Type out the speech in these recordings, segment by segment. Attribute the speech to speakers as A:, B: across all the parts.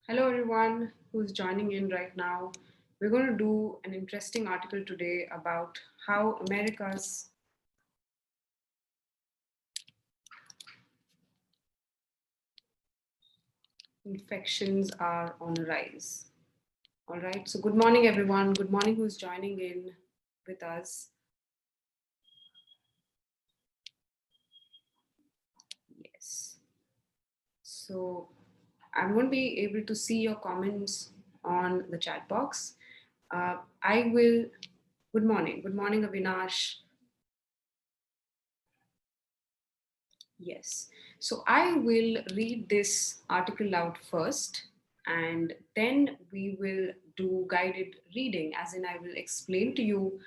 A: Hello, everyone who's joining in right now. We're going to do an interesting article today about how America's infections are on a rise. All right, so good morning, everyone. Good morning, who's joining in with us. Yes. So I'm going to be able to see your comments on the chat box. I will. Good morning. Good morning, Avinash. Yes. So I will read this article out first, and then we will do guided reading, as in, I will explain to you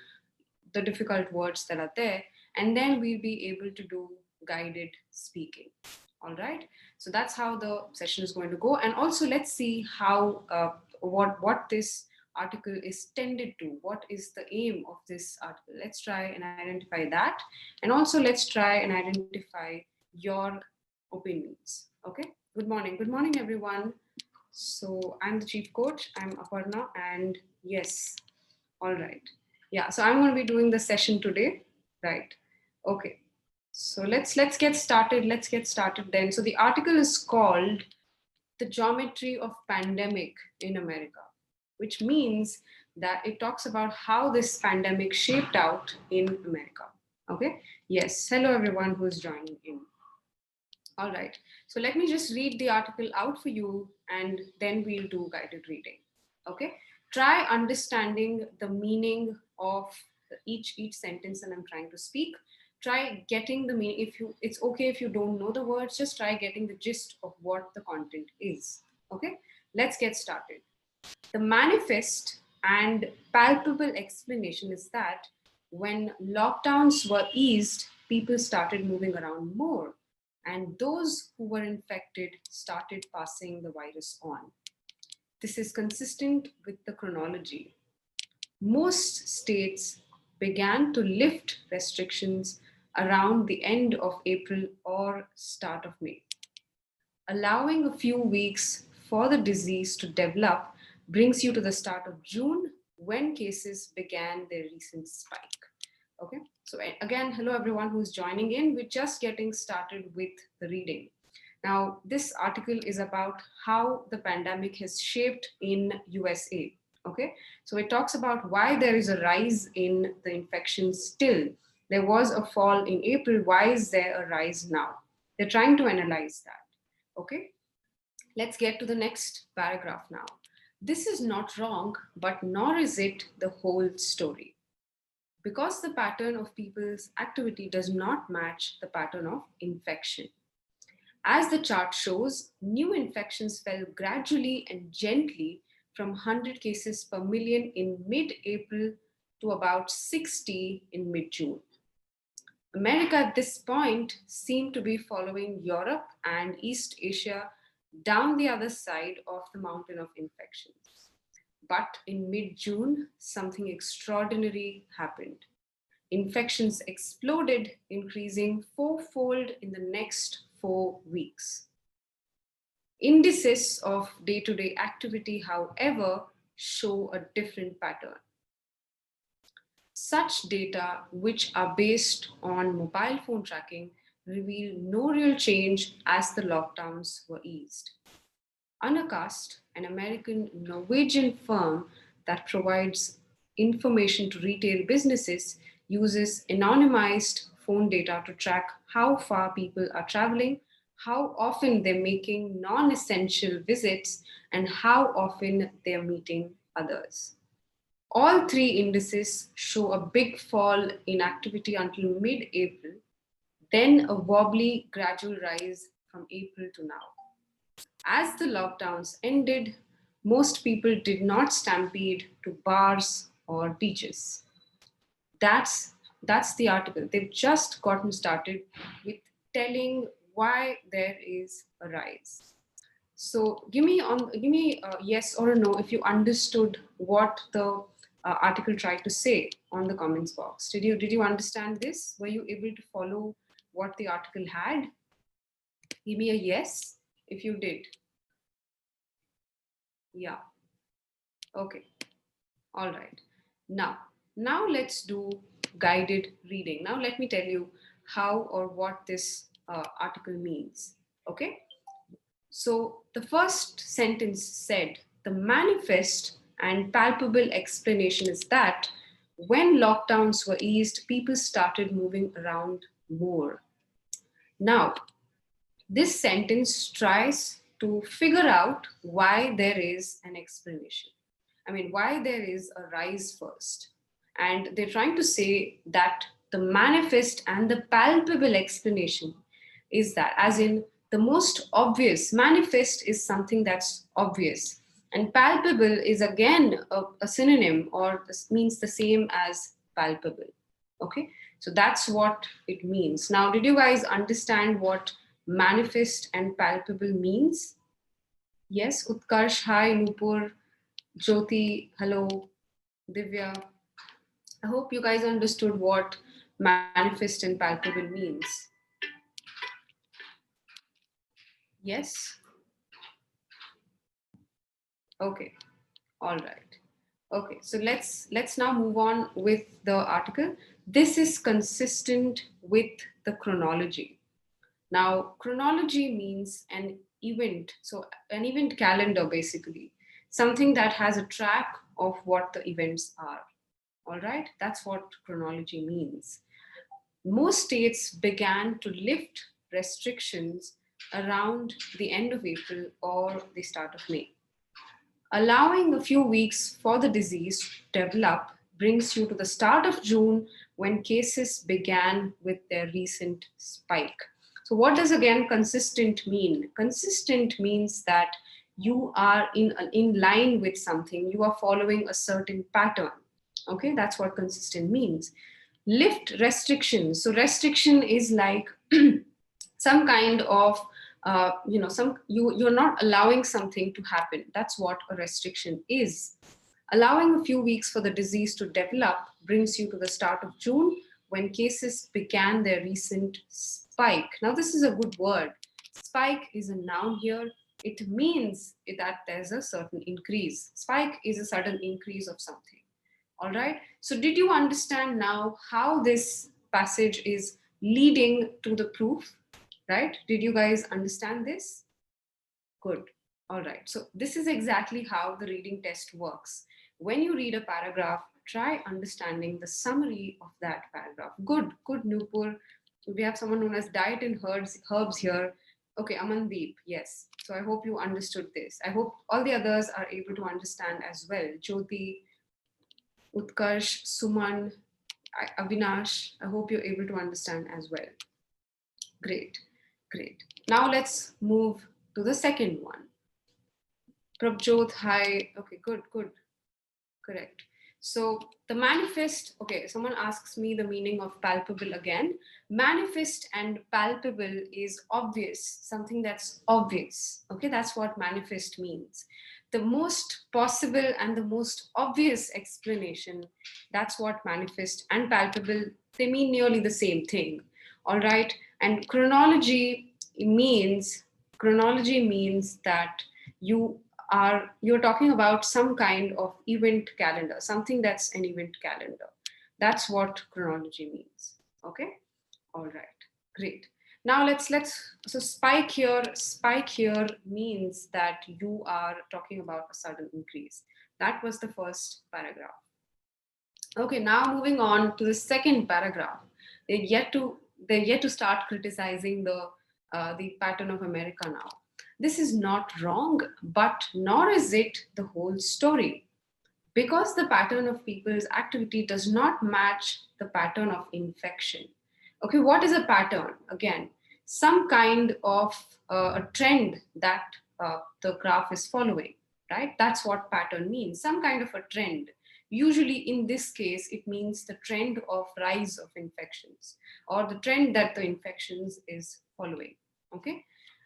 A: the difficult words that are there, and then we'll be able to do guided speaking. All right. So that's how the session is going to go. And also, let's see how what this article is tended to. What is the aim of this article? Let's try and identify that, and also let's try and identify your opinions. Okay. Good morning. Good morning, everyone. So I'm the chief coach. I'm Aparna, and yes, all right. Yeah, so I'm going to be doing the session today, right? Okay. So let's get started. Let's get started then. So the article is called "The Geometry of Pandemic in America," which means that it talks about how this pandemic shaped out in America. Okay? Yes. Hello everyone who's joining in. All right. So let me just read the article out for you and then we'll do guided reading. Okay. Try understanding the meaning of each sentence that I'm trying to speak. Try getting the meaning. If you, it's okay if you don't know the words, just try getting the gist of what the content is. Okay. Let's get started. The manifest and palpable explanation is that when lockdowns were eased, people started moving around more, and those who were infected started passing the virus on. This is consistent with the chronology. Most states began to lift restrictions around the end of April or start of May. Allowing a few weeks for the disease to develop brings you to the start of June when cases began their recent spike. Okay, so again, hello everyone who's joining in. We're just getting started with the reading. Now, this article is about how the pandemic has shaped in USA. Okay, so it talks about why there is a rise in the infections still. There was a fall in April. Why is there a rise now? They're trying to analyze that. Okay, let's get to the next paragraph now. This is not wrong, but nor is it the whole story. Because the pattern of people's activity does not match the pattern of infection. As the chart shows, new infections fell gradually and gently from 100 cases per million in mid April to about 60 in mid June. America at this point seemed to be following Europe and East Asia down the other side of the mountain of infections. But in mid June, something extraordinary happened. Infections exploded, increasing fourfold in the next 4 weeks. Indices of day to day activity, however, show a different pattern. Such data, which are based on mobile phone tracking, reveal no real change as the lockdowns were eased. Unacast, an American Norwegian firm that provides information to retail businesses, uses anonymized phone data to track how far people are traveling, how often they're making non essential visits, and how often they're meeting others. All three indices show a big fall in activity until mid April, then a wobbly gradual rise from April to now. As the lockdowns ended, most people did not stampede to bars or beaches. That's the article. They've just gotten started with telling why there is a rise. So give me a yes or a no if you understood what the article tried to say on the comments box. Did you understand this? Were you able to follow what the article had? Give me a yes if you did. Yeah. Okay. All right. Now, now let's do guided reading. Now let me tell you how or what this article means. Okay. So the first sentence said the manifest and palpable explanation is that when lockdowns were eased, people started moving around more. Now, this sentence tries to figure out why there is an explanation. I mean, why there is a rise first. And they're trying to say that the manifest and the palpable explanation is that, as in the most obvious, manifest is something that's obvious. And palpable is again a synonym or means the same as palpable. Okay, so that's what it means. Now, did you guys understand what manifest and palpable means? Yes, Utkarsh, hi, Nupur, Jyoti, hello, Divya. I hope you guys understood what manifest and palpable means. Yes? Okay, all right. Okay, so let's now move on with the article. This is consistent with the chronology. Now, chronology means an event, so an event calendar basically, something that has a track of what the events are. All right, that's what chronology means. Most states began to lift restrictions around the end of April or the start of May. Allowing a few weeks for the disease to develop brings you to the start of June when cases began with their recent spike. So, what does again consistent mean? Consistent means that you are in line with something, you are following a certain pattern. Okay, that's what consistent means. Lift restrictions. So, restriction is like some kind of some you're not allowing something to happen. That's what a restriction is. Allowing a few weeks for the disease to develop brings you to the start of June when cases began their recent spike. Now this is a good word. Spike is a noun here. It means that there's a certain increase. Spike is a sudden increase of something. All right, so did you understand now how this passage is leading to the proof? Right, did you guys understand this? Good. All right, so this is exactly how the reading test works. When you read a paragraph, try understanding the summary of that paragraph. Good, Nupur. We have someone known as diet and herbs here. Okay, Amandeep, yes. So I hope you understood this. I hope all the others are able to understand as well. Jyoti, Utkarsh, Suman, Avinash, I hope you're able to understand as well. Great, great. Now let's move to the second one. Prabjot, hi. Okay, good, correct. So the manifest, okay, someone asks me the meaning of palpable again. Manifest and palpable is obvious, something that's obvious. Okay, that's what manifest means. The most possible and the most obvious explanation, that's what manifest and palpable, they mean nearly the same thing. All right, and chronology means that you're talking about some kind of event calendar, something that's an event calendar. That's what chronology means. Okay, all right, great. Now let's so spike here means that you are talking about a sudden increase. That was the first paragraph. Okay, now moving on to the second paragraph. They're yet to start criticizing the pattern of America now. This is not wrong, but nor is it the whole story. Because the pattern of people's activity does not match the pattern of infection. Okay, what is a pattern? Again, some kind of a trend that the graph is following, right? That's what pattern means, some kind of a trend. Usually, in this case, it means the trend of rise of infections or the trend that the infections is following. Okay,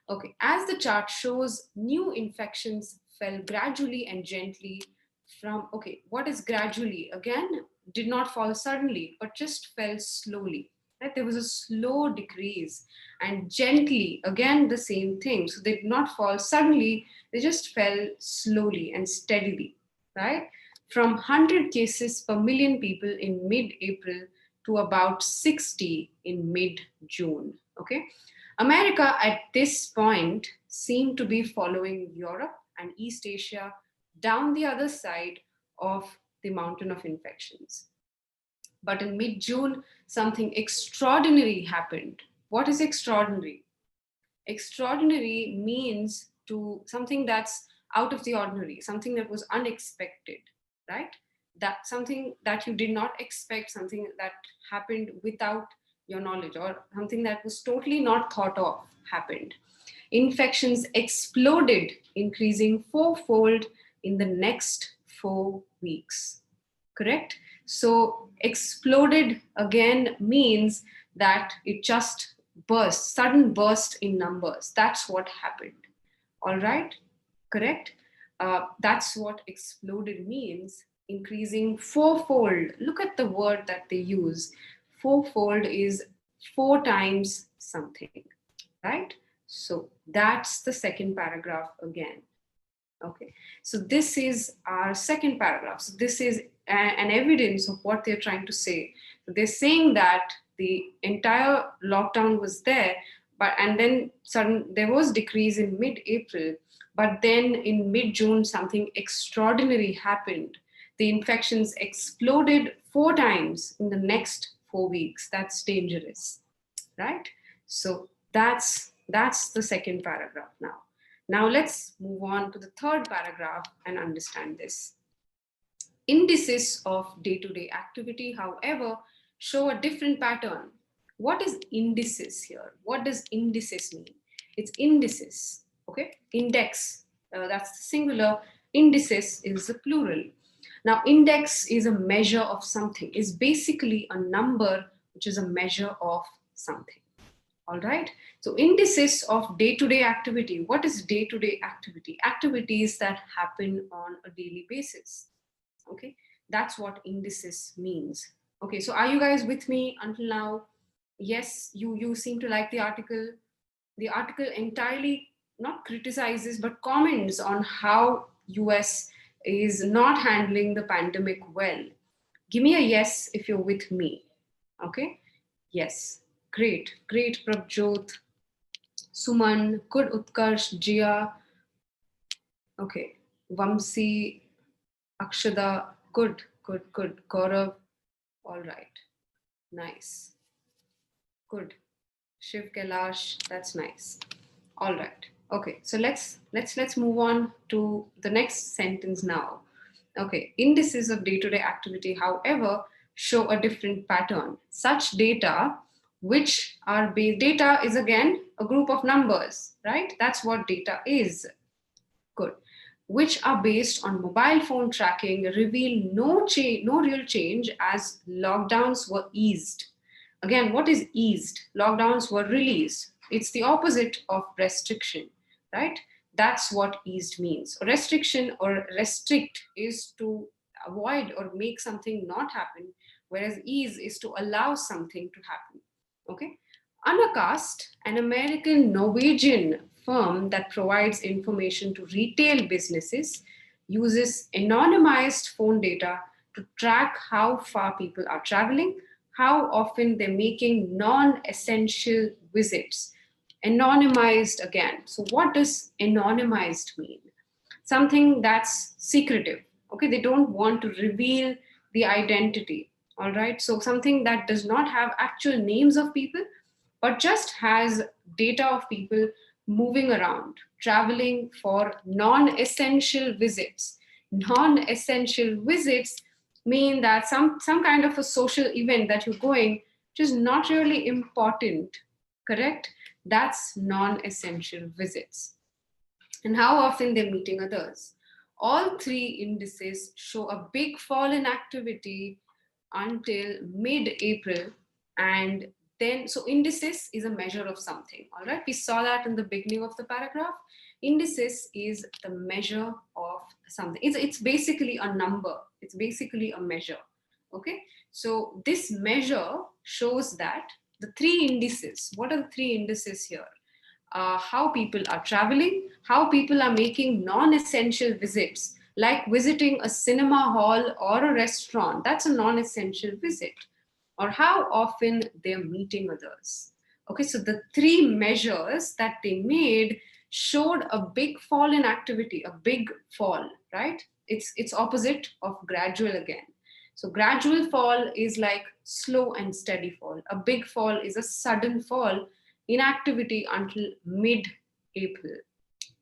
A: okay. As the chart shows, new infections fell gradually and gently from, okay, what is gradually? Again, did not fall suddenly, but just fell slowly. right? There was a slow decrease, and gently, again, the same thing. So they did not fall suddenly, they just fell slowly and steadily, right? From 100 cases per million people in mid-April to about 60 in mid-June, okay? America at this point seemed to be following Europe and East Asia down the other side of the mountain of infections. But in mid June, something extraordinary happened. What is extraordinary? Extraordinary means to something that's out of the ordinary, something that was unexpected, right? That something that you did not expect, something that happened without your knowledge, or something that was totally not thought of happened. Infections exploded, increasing fourfold in the next 4 weeks. Correct? So, exploded again means that it just burst, sudden burst in numbers. That's what happened. All right? Correct? That's what exploded means, increasing fourfold. Look at the word that they use. Fourfold is 4 times something, right? So that's the second paragraph again. Okay, so this is our second paragraph. So this is an evidence of what they're trying to say. They're saying that the entire lockdown was there, but and then there was decrease in mid-April, but then in mid-June something extraordinary happened. The infections exploded 4 times in the next 4 weeks. That's dangerous, right? So that's the second paragraph now. Now let's move on to the third paragraph and understand this. Indices of day-to-day activity, however, show a different pattern. What is indices here? What does indices mean? It's indices, okay? Index, that's the singular. Indices is the plural. Now, index is a measure of something, is basically a number which is a measure of something. All right. So indices of day-to-day activity. What is day-to-day activity? Activities that happen on a daily basis. Okay. That's what indices means. Okay. So are you guys with me until now? Yes, you seem to like the article. The article entirely not criticizes but comments on how US is not handling the pandemic well. Give me a yes if you're with me. Okay. Yes. Great. Great, Prabjot. Suman, good Utkarsh, Jia, okay, Vamsi, Akshada, good, good, good. Gaurav, all right, nice, good. Shiv Kailash, that's nice. All right, okay. So let's move on to the next sentence now. Okay, indices of day-to-day activity, however, show a different pattern. Such data, which are data is again a group of numbers, right? That's what data is. Good. Which are based on mobile phone tracking, reveal no real change as lockdowns were eased. Again, what is eased? Lockdowns were released. It's the opposite of restriction, right? That's what eased means. Restriction or restrict is to avoid or make something not happen, whereas ease is to allow something to happen. Okay. Anacast, an American Norwegian firm that provides information to retail businesses, uses anonymized phone data to track how far people are traveling, how often they're making non essential visits. Anonymized again. So, what does anonymized mean? Something that's secretive. Okay, they don't want to reveal the identity. All right, so something that does not have actual names of people, but just has data of people moving around, traveling for non essential visits. Non essential visits mean that some kind of a social event that you're going, which is not really important, correct? That's non essential visits. And how often they're meeting others. All three indices show a big fall in activity until mid-April, and then so indices is a measure of something. All right, we saw that in the beginning of the paragraph. Indices is the measure of something. It's basically a number. It's basically a measure. Okay, so this measure shows that The three indices. What are the three indices here? How people are traveling, how people are making non-essential visits, like visiting a cinema hall or a restaurant. That's a non-essential visit. Or how often they're meeting others. Okay, so the three measures that they made showed a big fall in activity, a big fall, right? It's opposite of gradual again. So gradual fall is like slow and steady fall. A big fall is a sudden fall in activity until mid-April.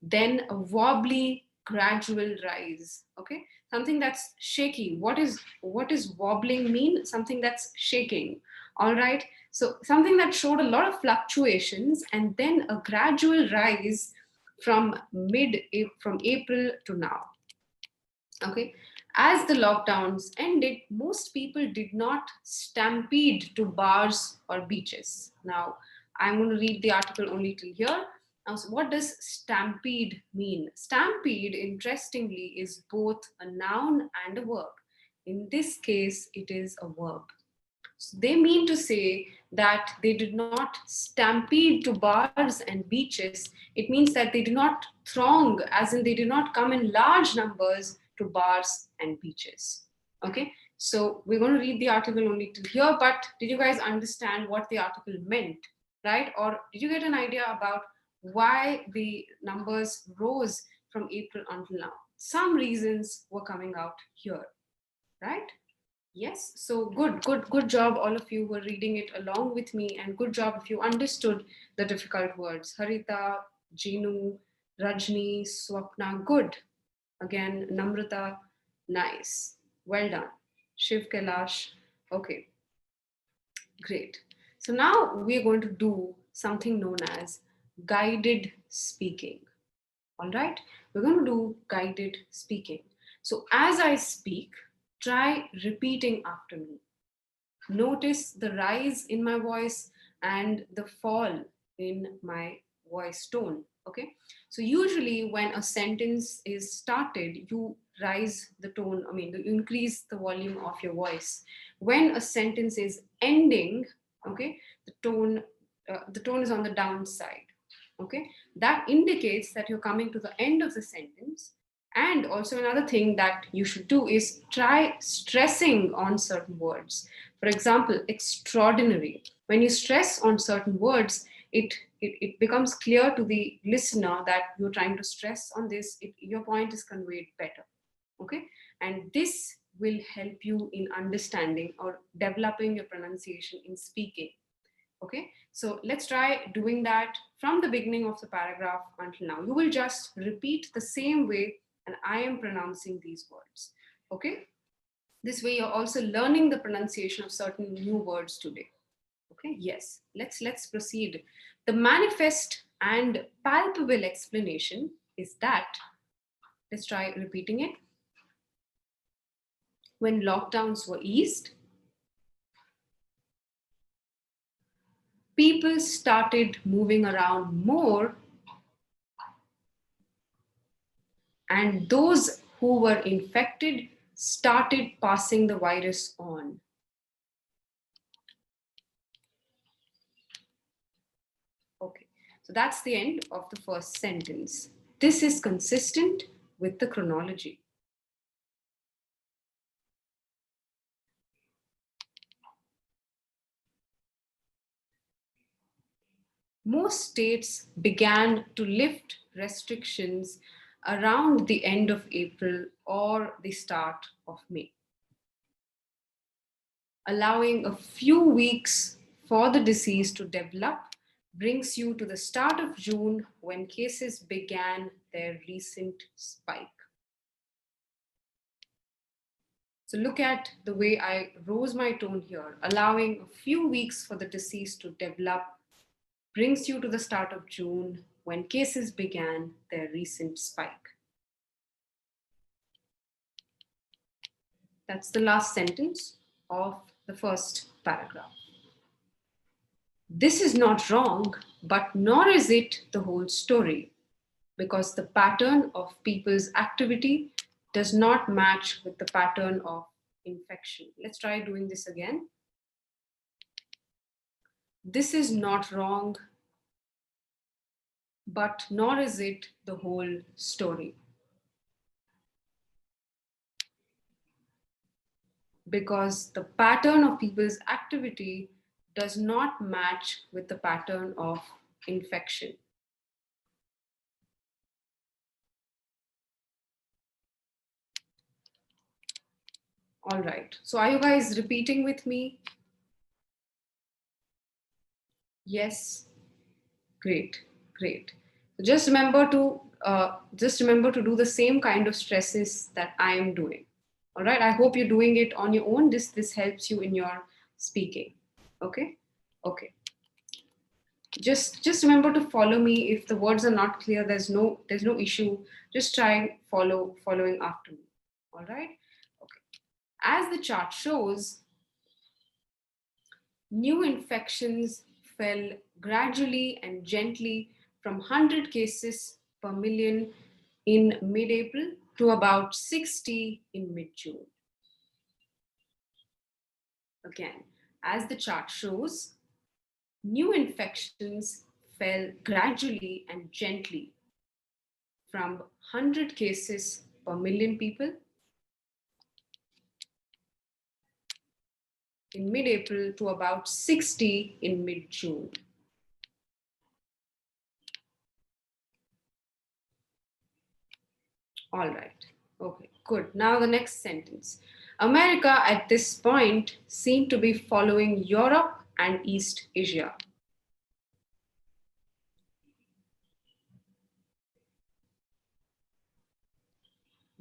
A: Then a wobbly gradual rise. Okay, something that's shaky. What is wobbling mean? Something that's shaking. All right. So something that showed a lot of fluctuations and then a gradual rise from from April to now. Okay, as the lockdowns ended, most people did not stampede to bars or beaches. Now, I'm going to read the article only till here. Now, so what does stampede mean? Stampede, interestingly, is both a noun and a verb. In this case, it is a verb. So they mean to say that they did not stampede to bars and beaches. It means that they did not throng, as in they did not come in large numbers to bars and beaches. Okay, so we're going to read the article only till here, but did you guys understand what the article meant, right? Or did you get an idea about why the numbers rose from April until now? Some reasons were coming out here, right? Yes, so good job, all of you who were reading it along with me, and good job if you understood the difficult words. Harita, Jinu, Rajni, Swapna, good. Again, Namrata, nice. Well done. Shiv Kailash, okay, great. So now we're going to do something known as guided speaking. All right, we're going to do guided speaking. So as I speak, try repeating after me. Notice the rise in my voice and the fall in my voice tone. Okay, so usually when a sentence is started, you rise the tone, you increase the volume of your voice. When a sentence is ending, okay, the tone is on the downside. Okay, that indicates that you're coming to the end of the sentence. And also another thing that you should do is try stressing on certain words. For example, extraordinary. When you stress on certain words, it becomes clear to the listener that you're trying to stress on this. Your point is conveyed better. Okay, and this will help you in understanding or developing your pronunciation in speaking. Okay, so let's try doing that from the beginning of the paragraph until now. You will just repeat the same way and I am pronouncing these words. Okay, this way you're also learning the pronunciation of certain new words today. Okay, yes, let's proceed. The manifest and palpable explanation is that, let's try repeating it. When lockdowns were eased, people started moving around more, and those who were infected started passing the virus on. Okay, so that's the end of the first sentence. This is consistent with the chronology. Most states began to lift restrictions around the end of April or the start of May, allowing a few weeks for the disease to develop brings you to the start of June when cases began their recent spike. So look at the way I rose my tone here. Allowing a few weeks for the disease to develop brings you to the start of June when cases began their recent spike. That's the last sentence of the first paragraph. This is not wrong, but nor is it the whole story, because the pattern of people's activity does not match with the pattern of infection. Let's try doing this again. This is not wrong, but nor is it the whole story. Because the pattern of people's activity does not match with the pattern of infection. All right. So, are you guys repeating with me? Yes. Great. Great. Just remember to do the same kind of stresses that I am doing. All right. I hope you're doing it on your own. This helps you in your speaking. Okay. Okay. Just remember to follow me. If the words are not clear, there's no issue. Just try following after me. All right. Okay. As the chart shows, new infections fell gradually and gently from 100 cases per million in mid-April to about 60 in mid-June. Again, as the chart shows, new infections fell gradually and gently from 100 cases per million people in mid-April to about 60 in mid-June. All right. Okay, good. Now the next sentence. America at this point seemed to be following Europe and East Asia.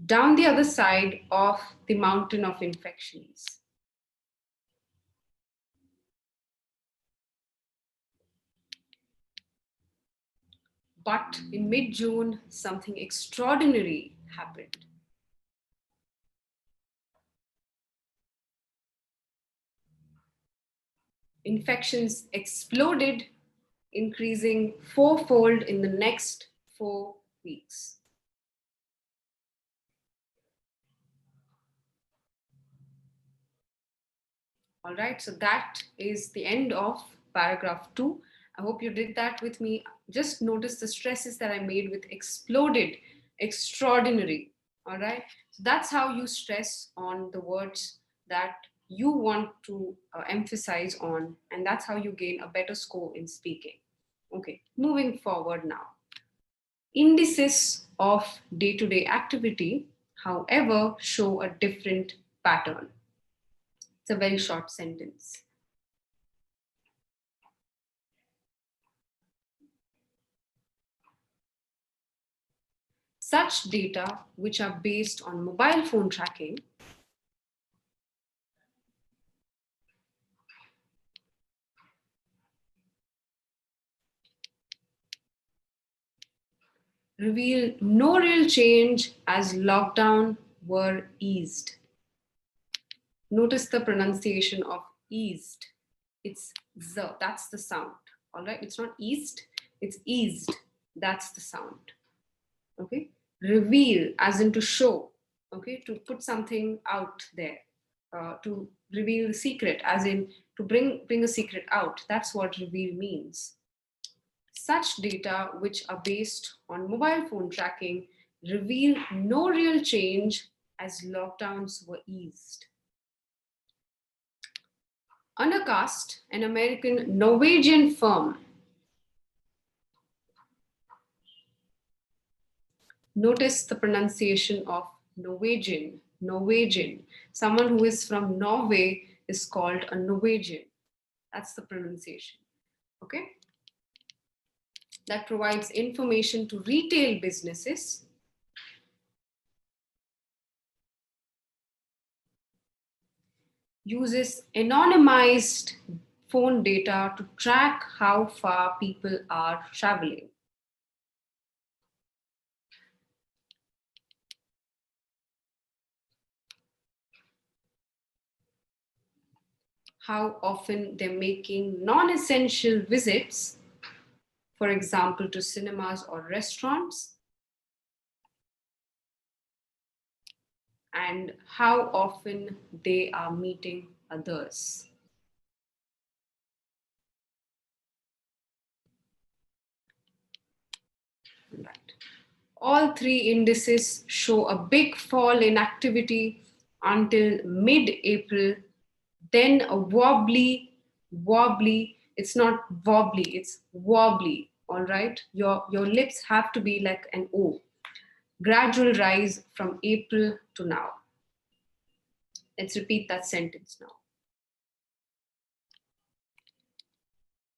A: Down the other side of the mountain of infections. But in mid-June, something extraordinary happened. Infections exploded, increasing fourfold in the next 4 weeks. All right, so that is the end of paragraph 2. I hope you did that with me. Just notice the stresses that I made with exploded, extraordinary. All right, so that's how you stress on the words that you want to emphasize on, and that's how you gain a better score in speaking. Okay, moving forward now. Indices of day to day activity, however, show a different pattern. It's a very short sentence. Such data, which are based on mobile phone tracking, reveal no real change as lockdown were eased. Notice the pronunciation of eased. It's z, that's the sound. All right, it's not eased, it's eased. That's the sound. Okay, reveal as in to show. Okay, to put something out there, to reveal the secret, as in to bring a secret out. That's what reveal means. Such data, which are based on mobile phone tracking, reveal no real change as lockdowns were eased. Anacast, an American Norwegian firm. Notice the pronunciation of Norwegian. Norwegian. Someone who is from Norway is called a Norwegian. That's the pronunciation. Okay? That provides information to retail businesses uses anonymized phone data to track how far people are traveling. How often they're making non-essential visits, for example, to cinemas or restaurants, and how often they are meeting others. All three indices show a big fall in activity until mid-April, then a wobbly, it's not wobbly, it's wobbly, all right? Your lips have to be like an O. Gradual rise from April to now. Let's repeat that sentence now.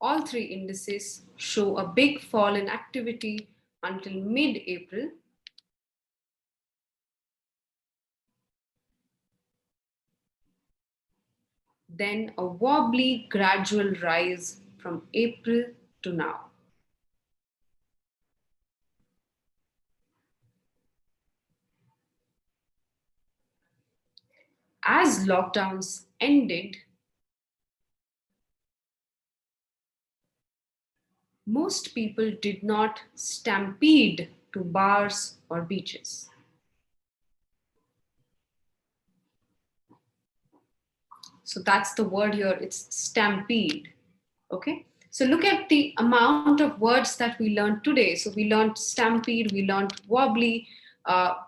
A: All three indices show a big fall in activity until mid-April, then a wobbly gradual rise from April to now. As lockdowns ended, most people did not stampede to bars or beaches. So that's the word here, it's stampede. Okay, so look at the amount of words that we learned today. So we learned stampede, we learned wobbly,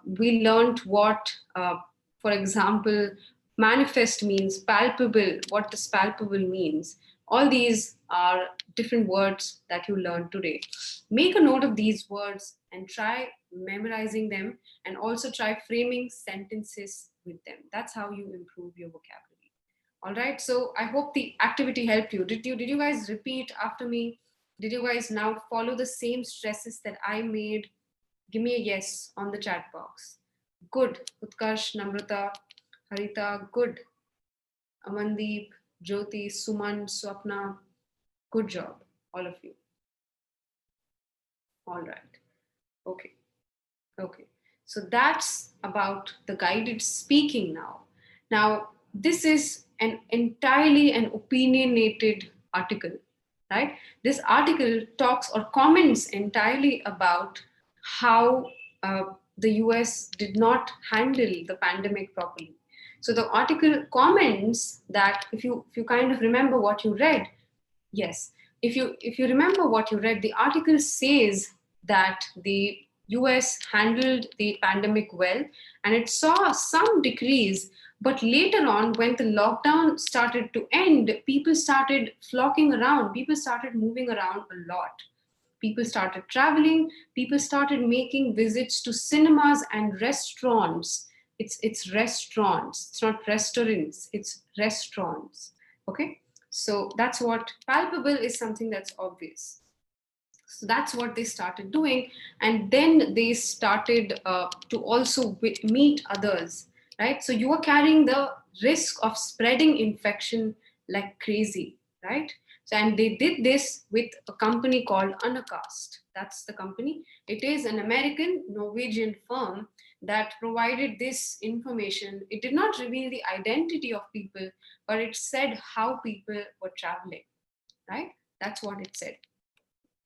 A: we learned what, for example, manifest means, palpable, what does palpable means. All these are different words that you learned today. Make a note of these words and try memorizing them, and also try framing sentences with them. That's how you improve your vocabulary. All right, so I hope the activity helped you. Did you guys repeat after me? Did you guys now follow the same stresses that I made? Give me a yes on the chat box. Good. Utkarsh, Namrata, Harita, good. Amandeep, Jyoti, Suman, Swapna, good job, all of you. All right. Okay. Okay, so that's about the guided speaking now. Now, this is an entirely an opinionated article, right? This article talks or comments entirely about how the US did not handle the pandemic properly. So the article comments that if you kind of remember what you read, yes, if you remember what you read, the article says that the US handled the pandemic well and it saw some decrease. But later on, when the lockdown started to end, people started flocking around, people started moving around a lot. People started traveling, people started making visits to cinemas and restaurants. It's restaurants, it's not restaurants, it's restaurants. Okay, so that's what palpable is, something that's obvious. So that's what they started doing. And then they started to also meet others, right? So you are carrying the risk of spreading infection like crazy, right? So, and they did this with a company called Anacast. That's the company. It is an American Norwegian firm that provided this information. It did not reveal the identity of people, but it said how people were traveling, right? That's what it said.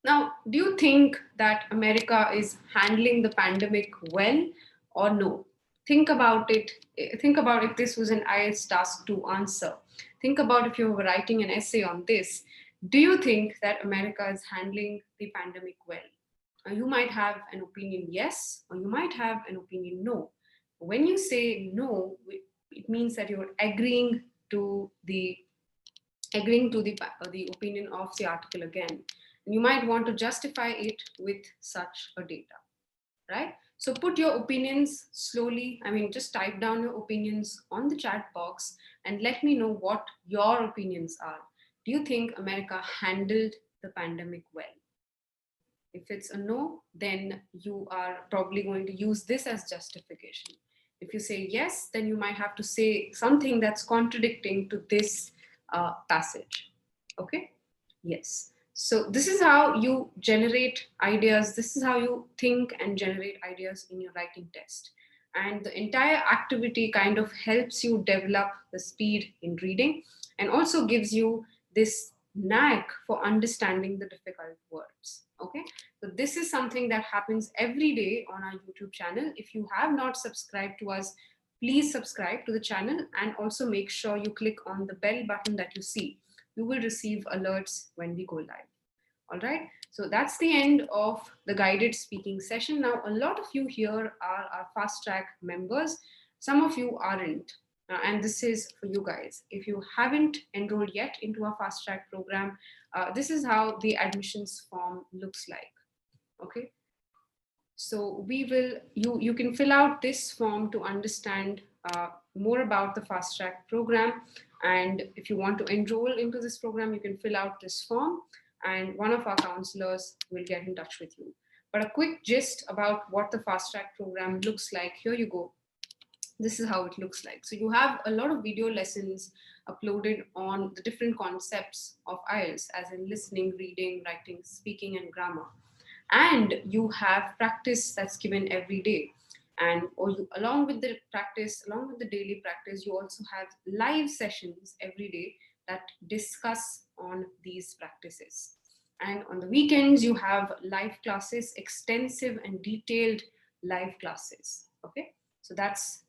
A: Now, do you think that America is handling the pandemic well or no? Think about it. Think about if this was an IELTS task to answer. Think about if you were writing an essay on this. Do you think that America is handling the pandemic well? You might have an opinion yes, or you might have an opinion no. When you say no, it means that you're agreeing to the opinion of the article again. And you might want to justify it with such a data, right? So put your opinions slowly. I mean, just type down your opinions on the chat box and let me know what your opinions are. Do you think America handled the pandemic well? If it's a no, then you are probably going to use this as justification. If you say yes, then you might have to say something that's contradicting to this passage. Okay? Yes. So this is how you generate ideas. This is how you think and generate ideas in your writing test. And the entire activity kind of helps you develop the speed in reading and also gives you this knack for understanding the difficult words. Okay, so this is something that happens every day on our YouTube channel. If you have not subscribed to us, please subscribe to the channel and also make sure you click on the bell button that you see. You will receive alerts when we go live. All right, So that's the end of the guided speaking session. Now, a lot of you here are our fast track members. Some of you aren't. And this is for you guys. If you haven't enrolled yet into our fast track program, this is how the admissions form looks like. Okay. So we will, you can fill out this form to understand more about the fast track program. And if you want to enroll into this program, you can fill out this form and one of our counselors will get in touch with you. But a quick gist about what the fast track program looks like, here you go. This is how it looks like. So you have a lot of video lessons uploaded on the different concepts of IELTS, as in listening, reading, writing, speaking, and grammar. And you have practice that's given every day. And or you, along with the practice, along with the daily practice, you also have live sessions every day that discuss on these practices. And on the weekends, you have live classes, extensive and detailed live classes. Okay, so that's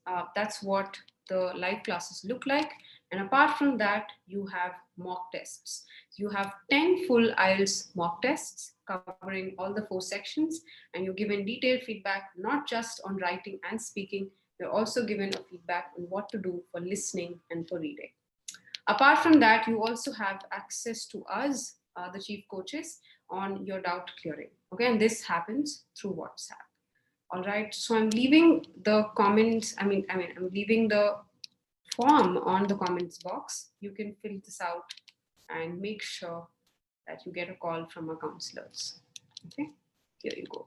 A: what the live classes look like. And apart from that, you have mock tests. You have 10 full IELTS mock tests covering all the 4 sections, and you're given detailed feedback, not just on writing and speaking, you're also given a feedback on what to do for listening and for reading. Apart from that, you also have access to us, the chief coaches, on your doubt clearing. Okay, and this happens through WhatsApp. All right, so I'm leaving the comments, I'm leaving the form on the comments box. You can fill this out and make sure that you get a call from our counselors. Okay, here you go.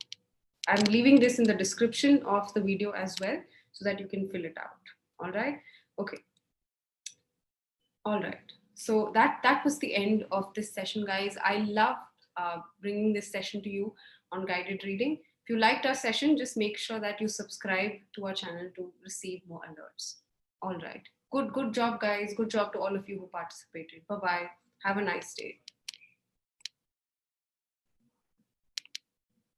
A: I'm leaving this in the description of the video as well so that you can fill it out. All right, okay. All right, so that was the end of this session, guys. I love bringing this session to you on guided reading. If you liked our session, just make sure that you subscribe to our channel to receive more alerts. All right, good job, guys. Good job to all of you who participated. Bye bye, have a nice day.